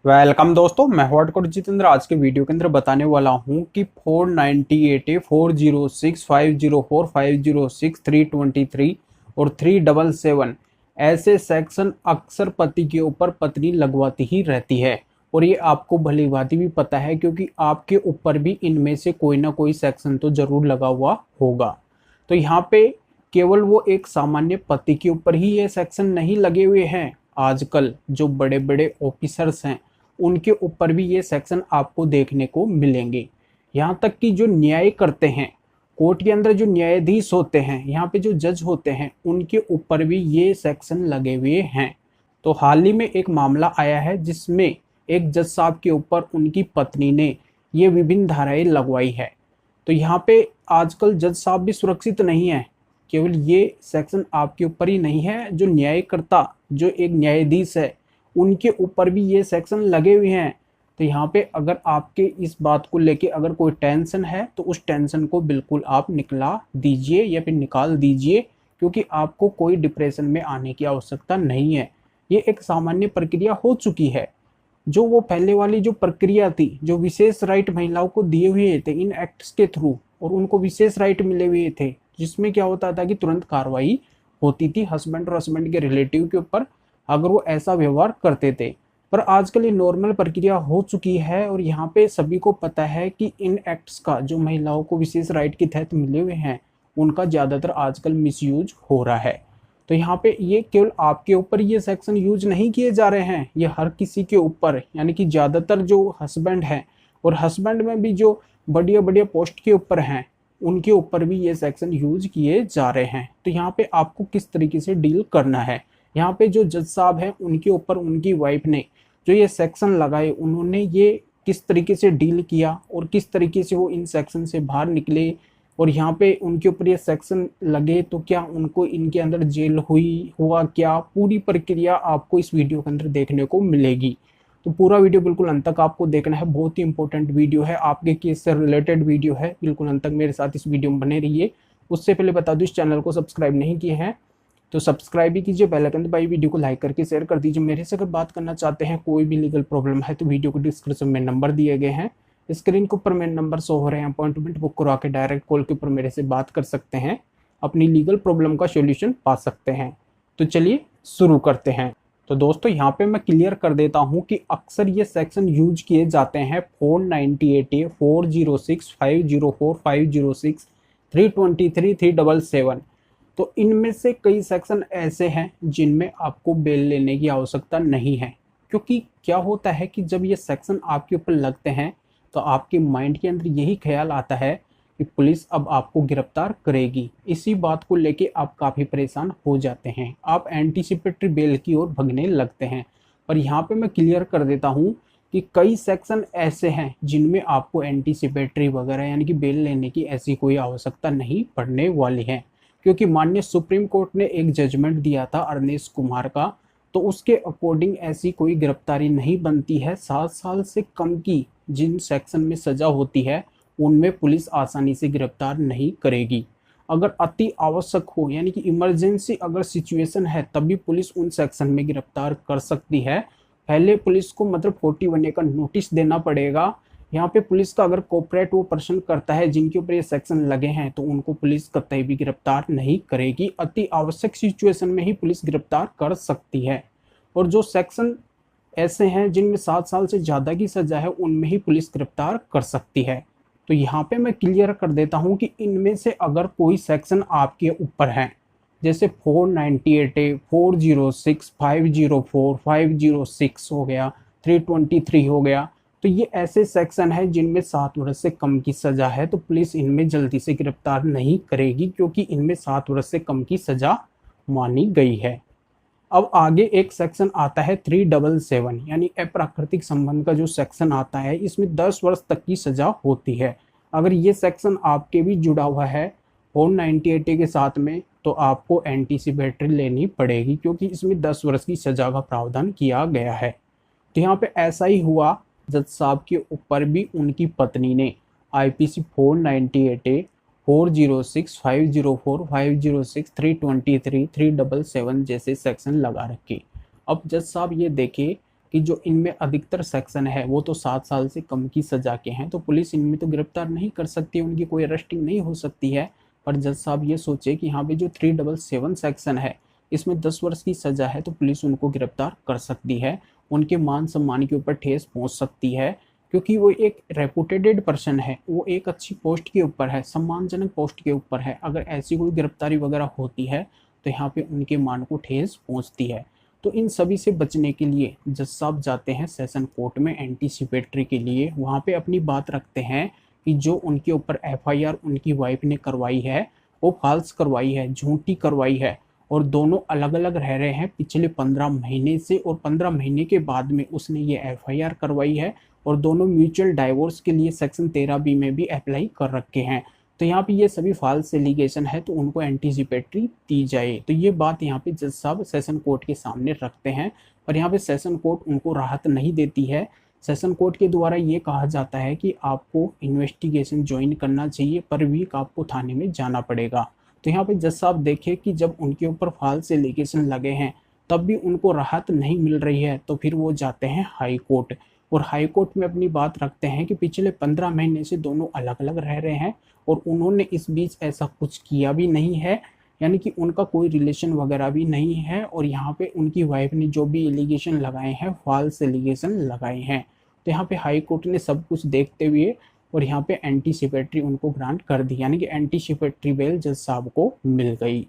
Welcome दोस्तों, मैं हूं एडवोकेट जितेंद्र। आज के वीडियो के अंदर बताने वाला हूं कि 498A, 406, 504, 506, 323 और 377 ऐसे सेक्शन अक्सर पति के ऊपर पत्नी लगवाती ही रहती है। और ये आपको भली भांति भी पता है क्योंकि आपके ऊपर भी इनमें से कोई ना कोई सेक्शन तो जरूर लगा हुआ होगा। तो यहाँ पे केवल वो एक सामान्य पति के ऊपर ही ये सेक्शन नहीं लगे हुए हैं। आजकल जो बड़े बड़े ऑफिसर्स हैं उनके ऊपर भी ये सेक्शन आपको देखने को मिलेंगे। यहाँ तक कि जो न्याय करते हैं कोर्ट के अंदर, जो न्यायाधीश होते हैं, यहाँ पे जो जज होते हैं, उनके ऊपर भी ये सेक्शन लगे हुए हैं। तो हाल ही में एक मामला आया है जिसमें एक जज साहब के ऊपर उनकी पत्नी ने ये विभिन्न धाराएं लगवाई है। तो यहाँ पे आजकल जज साहब भी सुरक्षित नहीं है। केवल ये सेक्शन आपके ऊपर ही नहीं है, जो न्यायकर्ता, जो एक न्यायाधीश है, उनके ऊपर भी ये सेक्शन लगे हुए हैं। तो यहाँ पे अगर आपके इस बात को लेके अगर कोई टेंशन है तो उस टेंशन को बिल्कुल आप निकला दीजिए या फिर निकाल दीजिए, क्योंकि आपको कोई डिप्रेशन में आने की आवश्यकता नहीं है। ये एक सामान्य प्रक्रिया हो चुकी है। जो वो पहले वाली जो प्रक्रिया थी, जो विशेष राइट महिलाओं को दिए हुए थे इन एक्ट्स के थ्रू, और उनको विशेष राइट मिले हुए थे जिसमें क्या होता था कि तुरंत कार्रवाई होती थी हस्बैंड और हस्बैंड के रिलेटिव के ऊपर अगर वो ऐसा व्यवहार करते थे। पर आजकल ये नॉर्मल प्रक्रिया हो चुकी है और यहाँ पे सभी को पता है कि इन एक्ट्स का, जो महिलाओं को विशेष राइट के तहत मिले हुए हैं, उनका ज़्यादातर आजकल मिसयूज हो रहा है। तो यहाँ पे ये केवल आपके ऊपर ये सेक्शन यूज नहीं किए जा रहे हैं, ये हर किसी के ऊपर, यानी कि ज़्यादातर जो हस्बैंड हैं और हस्बैंड में भी जो बढ़िया बढ़िया पोस्ट के ऊपर हैं, उनके ऊपर भी ये सेक्शन यूज किए जा रहे हैं। तो यहाँ पे आपको किस तरीके से डील करना है, यहाँ पे जो जज साहब हैं उनके ऊपर उनकी वाइफ ने जो ये सेक्शन लगाए, उन्होंने ये किस तरीके से डील किया और किस तरीके से वो इन सेक्शन से बाहर निकले, और यहाँ पे उनके ऊपर ये सेक्शन लगे तो क्या उनको इनके अंदर जेल हुआ क्या, पूरी प्रक्रिया आपको इस वीडियो के अंदर देखने को मिलेगी। तो पूरा वीडियो बिल्कुल अंत तक आपको देखना है। बहुत ही इंपॉर्टेंट वीडियो है, आपके केस से रिलेटेड वीडियो है। बिल्कुल अंत तक मेरे साथ इस वीडियो में बने रहिए। उससे पहले बता दूं, इस चैनल को सब्सक्राइब नहीं किए हैं तो सब्सक्राइब भी कीजिए, बेल आइकन दबाइए, वीडियो को लाइक करके शेयर कर दीजिए। मेरे से अगर बात करना चाहते हैं, कोई भी लीगल प्रॉब्लम है, तो वीडियो को डिस्क्रिप्शन में नंबर दिए गए हैं, स्क्रीन के ऊपर मेरे नंबर शो हो रहे हैं। अपॉइंटमेंट बुक करवा के डायरेक्ट कॉल के ऊपर मेरे से बात कर सकते हैं, अपनी लीगल प्रॉब्लम का सॉल्यूशन पा सकते हैं। तो चलिए शुरू करते हैं। तो दोस्तों यहाँ पे मैं क्लियर कर देता हूँ कि अक्सर ये सेक्शन यूज किए जाते हैं 498A, 406, 504, 506, 323, 377। तो इनमें से कई सेक्शन ऐसे हैं जिनमें आपको बेल लेने की आवश्यकता नहीं है। क्योंकि क्या होता है कि जब ये सेक्शन आपके ऊपर लगते हैं तो आपके माइंड के अंदर यही ख्याल आता है कि पुलिस अब आपको गिरफ्तार करेगी। इसी बात को लेके आप काफ़ी परेशान हो जाते हैं, आप एंटीसिपेटरी बेल की ओर भगने लगते हैं। पर यहाँ पे मैं क्लियर कर देता हूँ कि कई सेक्शन ऐसे हैं जिनमें आपको एंटीसिपेटरी वगैरह यानी कि बेल लेने की ऐसी कोई आवश्यकता नहीं पड़ने वाली है। क्योंकि माननीय सुप्रीम कोर्ट ने एक जजमेंट दिया था अरनेश कुमार का, तो उसके अकॉर्डिंग ऐसी कोई गिरफ्तारी नहीं बनती है। 7 साल से कम की जिन सेक्शन में सजा होती है उनमें पुलिस आसानी से गिरफ्तार नहीं करेगी। अगर अति आवश्यक हो, यानी कि इमरजेंसी अगर सिचुएशन है, तभी पुलिस उन सेक्शन में गिरफ्तार कर सकती है। पहले पुलिस को मतलब 41A का नोटिस देना पड़ेगा। यहाँ पे पुलिस का अगर कोऑपरेट वो पर्सन करता है जिनके ऊपर ये सेक्शन लगे हैं, तो उनको पुलिस कतई भी गिरफ्तार नहीं करेगी। अति आवश्यक सिचुएशन में ही पुलिस गिरफ्तार कर सकती है। और जो सेक्शन ऐसे हैं जिनमें 7 साल से ज़्यादा की सजा है, उनमें ही पुलिस गिरफ्तार कर सकती है। तो यहाँ पे मैं क्लियर कर देता हूँ कि इनमें से अगर कोई सेक्शन आपके ऊपर है, जैसे 498A, 406, 504, 506 हो गया, 323 हो गया, तो ये ऐसे सेक्शन है जिनमें 7 वर्ष से कम की सजा है, तो पुलिस इनमें जल्दी से गिरफ्तार नहीं करेगी क्योंकि इनमें 7 वर्ष से कम की सजा मानी गई है। अब आगे एक सेक्शन आता है 377, यानी अप्राकृतिक संबंध का जो सेक्शन आता है, इसमें 10 वर्ष तक की सजा होती है। अगर ये सेक्शन आपके भी जुड़ा हुआ है 498A के साथ में, तो आपको एंटीसिपेटरी लेनी पड़ेगी क्योंकि इसमें 10 वर्ष की सजा का प्रावधान किया गया है। तो यहाँ पे ऐसा ही हुआ, जज साहब के ऊपर भी उनकी पत्नी ने IPC 498A, 406, 504, 506, 323, 377 जैसे सेक्शन लगा रखे। अब जज साहब ये देखे कि जो इनमें अधिकतर सेक्शन है वो तो 7 साल से कम की सज़ा के हैं, तो पुलिस इनमें तो गिरफ्तार नहीं कर सकती, उनकी कोई अरेस्टिंग नहीं हो सकती है। पर जज साहब ये सोचे कि यहाँ पे जो 377 सेक्शन है इसमें 10 वर्ष की सज़ा है, तो पुलिस उनको गिरफ्तार कर सकती है, उनके मान सम्मान के ऊपर ठेस पहुँच सकती है, क्योंकि वो एक रेपुटेटेड पर्सन है, वो एक अच्छी पोस्ट के ऊपर है, सम्मानजनक पोस्ट के ऊपर है। अगर ऐसी कोई गिरफ्तारी वगैरह होती है तो यहाँ पे उनके मान को ठेस पहुँचती है। तो इन सभी से बचने के लिए जज साहब जाते हैं सेशन कोर्ट में एंटीसिपेटरी के लिए। वहाँ पे अपनी बात रखते हैं कि जो उनके ऊपर एफआईआर उनकी वाइफ ने करवाई है वो फाल्स करवाई है, झूठी करवाई है, और दोनों अलग अलग रह रहे हैं पिछले 15 महीने से, और 15 महीने के बाद में उसने ये एफआईआर करवाई है, और दोनों म्यूचुअल डाइवोर्स के लिए सेक्शन 13B में भी अप्लाई कर रखे हैं। तो यहाँ पे ये सभी फॉल्स एलिगेशन है, तो उनको एंटीसिपेटरी दी जाए। तो ये बात यहाँ पे जज साहब सेशन कोर्ट के सामने रखते हैं, पर यहाँ पे सेशन कोर्ट उनको राहत नहीं देती है। सेशन कोर्ट के द्वारा ये कहा जाता है कि आपको इन्वेस्टिगेशन ज्वाइन करना चाहिए, पर वीक आपको थाने में जाना पड़ेगा। तो यहाँ पे जज साहब देखे कि जब उनके ऊपर फॉल्स एलिगेशन लगे हैं तब भी उनको राहत नहीं मिल रही है, तो फिर वो जाते हैं हाई कोर्ट, और हाई कोर्ट में अपनी बात रखते हैं कि पिछले 15 महीने से दोनों अलग अलग रह रहे हैं और उन्होंने इस बीच ऐसा कुछ किया भी नहीं है, यानी कि उनका कोई रिलेशन वगैरह भी नहीं है, और यहाँ पे उनकी वाइफ ने जो भी एलिगेशन लगाए हैं फॉल्स एलिगेशन लगाए हैं। तो यहाँ पे हाई कोर्ट ने सब कुछ देखते हुए और यहाँ पे एंटीसिपेटरी उनको ग्रांट कर दी, यानी कि एंटीसिपेटरी बेल जज साहब को मिल गई।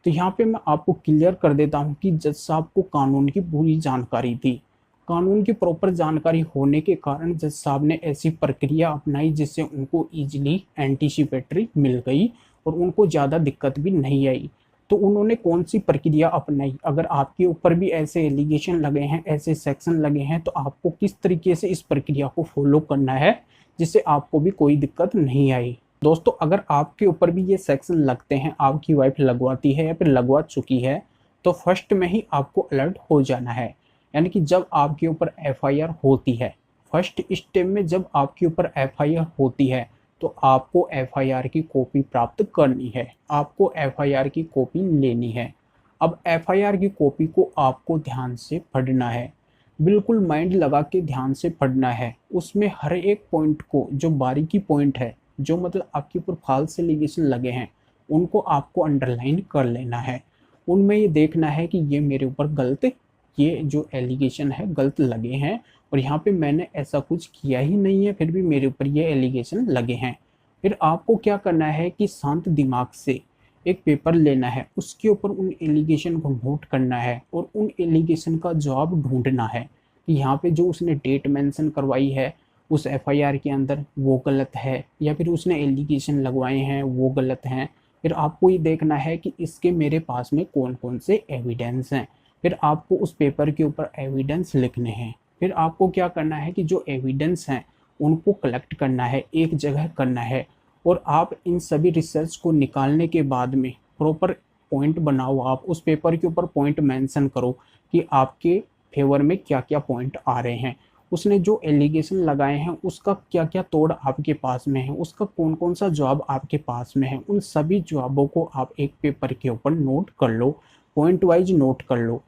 तो यहाँ पे मैं आपको क्लियर कर देता हूँ कि जज साहब को कानून की पूरी जानकारी थी। कानून की प्रॉपर जानकारी होने के कारण जज साहब ने ऐसी प्रक्रिया अपनाई जिससे उनको ईजिली एंटीसिपेटरी मिल गई और उनको ज़्यादा दिक्कत भी नहीं आई। तो उन्होंने कौन सी प्रक्रिया अपनाई? अगर आपके ऊपर भी ऐसे एलिगेशन लगे हैं, ऐसे सेक्शन लगे हैं, तो आपको किस तरीके से इस प्रक्रिया को फॉलो करना है जिससे आपको भी कोई दिक्कत नहीं आई। दोस्तों, अगर आपके ऊपर भी ये सेक्शन लगते हैं, आपकी वाइफ लगवाती है या फिर लगवा चुकी है, तो फर्स्ट में ही आपको अलर्ट हो जाना है। यानी कि जब आपके ऊपर एफआईआर होती है, फर्स्ट स्टेप में जब आपके ऊपर एफआईआर होती है, तो आपको एफआईआर की कॉपी प्राप्त करनी है, आपको एफआईआर की कॉपी लेनी है। अब एफआईआर की कॉपी को आपको ध्यान से पढ़ना है, बिल्कुल माइंड लगा के ध्यान से पढ़ना है। उसमें हर एक पॉइंट को, जो बारीकी पॉइंट है, जो मतलब आपके ऊपर फॉल्स एलिगेशन लगे हैं, उनको आपको अंडरलाइन कर लेना है। उनमें ये देखना है कि ये मेरे ऊपर गलत, ये जो एलिगेशन है गलत लगे हैं, और यहाँ पे मैंने ऐसा कुछ किया ही नहीं है, फिर भी मेरे ऊपर ये एलिगेशन लगे हैं। फिर आपको क्या करना है कि शांत दिमाग से एक पेपर लेना है, उसके ऊपर उन एलिगेशन को नोट करना है और उन एलिगेशन का जवाब ढूंढना है कि यहाँ पे जो उसने डेट मेंशन करवाई है उस एफआईआर के अंदर वो गलत है, या फिर उसने एलिगेशन लगवाए हैं वो गलत हैं। फिर आपको ये देखना है कि इसके मेरे पास में कौन कौन से एविडेंस हैं। फिर आपको उस पेपर के ऊपर एविडेंस लिखने हैं। फिर आपको क्या करना है कि जो एविडेंस हैं उनको कलेक्ट करना है, एक जगह करना है, और आप इन सभी रिसर्च को निकालने के बाद में प्रॉपर पॉइंट बनाओ। आप उस पेपर के ऊपर पॉइंट मेंशन करो कि आपके फेवर में क्या क्या पॉइंट आ रहे हैं, उसने जो एलिगेशन लगाए हैं उसका क्या क्या तोड़ आपके पास में है, उसका कौन कौन सा जवाब आपके पास में है। उन सभी जवाबों को आप एक पेपर के ऊपर नोट कर लो, पॉइंट वाइज नोट कर लो।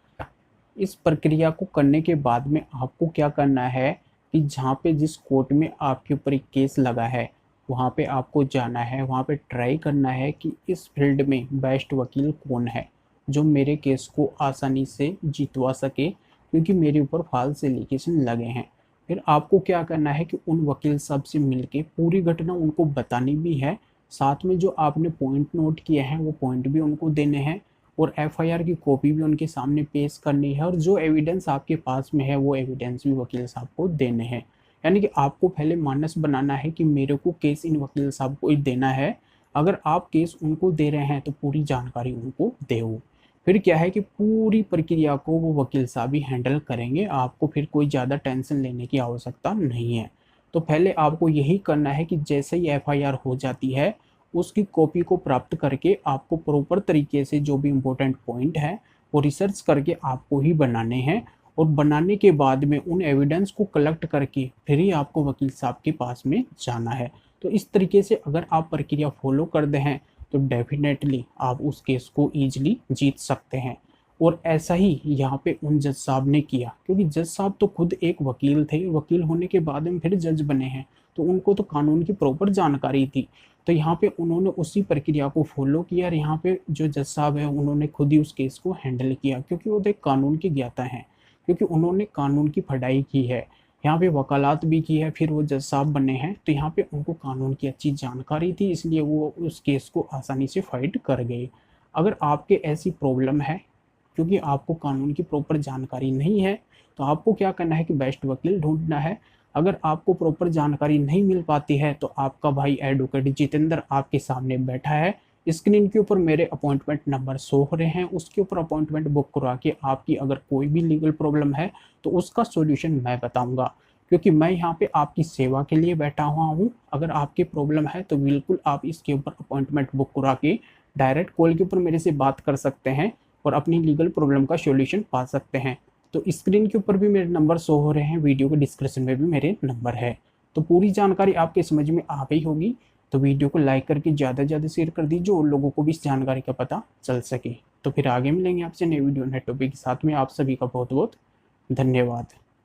इस प्रक्रिया को करने के बाद में आपको क्या करना है कि जहाँ पे जिस कोर्ट में आपके ऊपर एक केस लगा है वहाँ पे आपको जाना है, वहाँ पे ट्राई करना है कि इस फील्ड में बेस्ट वकील कौन है जो मेरे केस को आसानी से जितवा सके, क्योंकि मेरे ऊपर फॉल्स एलिगेशन लगे हैं। फिर आपको क्या करना है कि उन वकील साहब से मिलके पूरी घटना उनको बतानी भी है, साथ में जो आपने पॉइंट नोट किए हैं वो पॉइंट भी उनको देने हैं, और एफआईआर की कॉपी भी उनके सामने पेश करनी है, और जो एविडेंस आपके पास में है वो एविडेंस भी वकील साहब को देने हैं। यानी कि आपको पहले मानस बनाना है कि मेरे को केस इन वकील साहब को ही देना है। अगर आप केस उनको दे रहे हैं तो पूरी जानकारी उनको दो। फिर क्या है कि पूरी प्रक्रिया को वो वकील साहब ही हैंडल करेंगे, आपको फिर कोई ज़्यादा टेंशन लेने की आवश्यकता नहीं है। तो पहले आपको यही करना है कि जैसे ही एफआईआर हो जाती है उसकी कॉपी को प्राप्त करके आपको प्रॉपर तरीके से जो भी इम्पोर्टेंट पॉइंट है वो रिसर्च करके आपको ही बनाने हैं, और बनाने के बाद में उन एविडेंस को कलेक्ट करके फिर ही आपको वकील साहब के पास में जाना है। तो इस तरीके से अगर आप प्रक्रिया फॉलो करते हैं तो डेफिनेटली आप उस केस को ईजिली जीत सकते हैं। और ऐसा ही यहाँ पे उन जज साहब ने किया, क्योंकि जज साहब तो खुद एक वकील थे, वकील होने के बाद में फिर जज बने हैं, तो उनको तो कानून की प्रॉपर जानकारी थी। तो यहाँ पे उन्होंने उसी प्रक्रिया को फॉलो किया और यहाँ पे जो जज साहब है उन्होंने खुद ही उस केस को हैंडल किया, क्योंकि वो एक कानून के ज्ञाता हैं, क्योंकि उन्होंने कानून की पढ़ाई की है, यहाँ पे वकालत भी की है, फिर वो जज साहब बने हैं, तो यहाँ पे उनको कानून की अच्छी जानकारी थी, इसलिए वो उस केस को आसानी से फाइट कर गए। अगर आपके ऐसी प्रॉब्लम है, क्योंकि आपको कानून की प्रॉपर जानकारी नहीं है, तो आपको क्या करना है कि बेस्ट वकील ढूंढना है। अगर आपको प्रॉपर जानकारी नहीं मिल पाती है तो आपका भाई एडवोकेट जितेंद्र आपके सामने बैठा है, स्क्रीन के ऊपर मेरे अपॉइंटमेंट नंबर शो हो रहे हैं, उसके ऊपर अपॉइंटमेंट बुक करा के आपकी अगर कोई भी लीगल प्रॉब्लम है तो उसका सॉल्यूशन मैं बताऊंगा, क्योंकि मैं यहाँ पे आपकी सेवा के लिए बैठा हुआ हूँ। अगर आपकी प्रॉब्लम है तो बिल्कुल आप इसके ऊपर अपॉइंटमेंट बुक करा के डायरेक्ट कॉल के ऊपर मेरे से बात कर सकते हैं और अपनी लीगल प्रॉब्लम का सॉल्यूशन पा सकते हैं। तो स्क्रीन के ऊपर भी मेरे नंबर शो हो रहे हैं, वीडियो के डिस्क्रिप्शन में भी मेरे नंबर है। तो पूरी जानकारी आपके समझ में आ गई होगी, तो वीडियो को लाइक करके ज़्यादा से ज़्यादा शेयर कर दीजिए और लोगों को भी इस जानकारी का पता चल सके। तो फिर आगे मिलेंगे आपसे नए वीडियो नए टॉपिक के साथ में। आप सभी का बहुत बहुत धन्यवाद।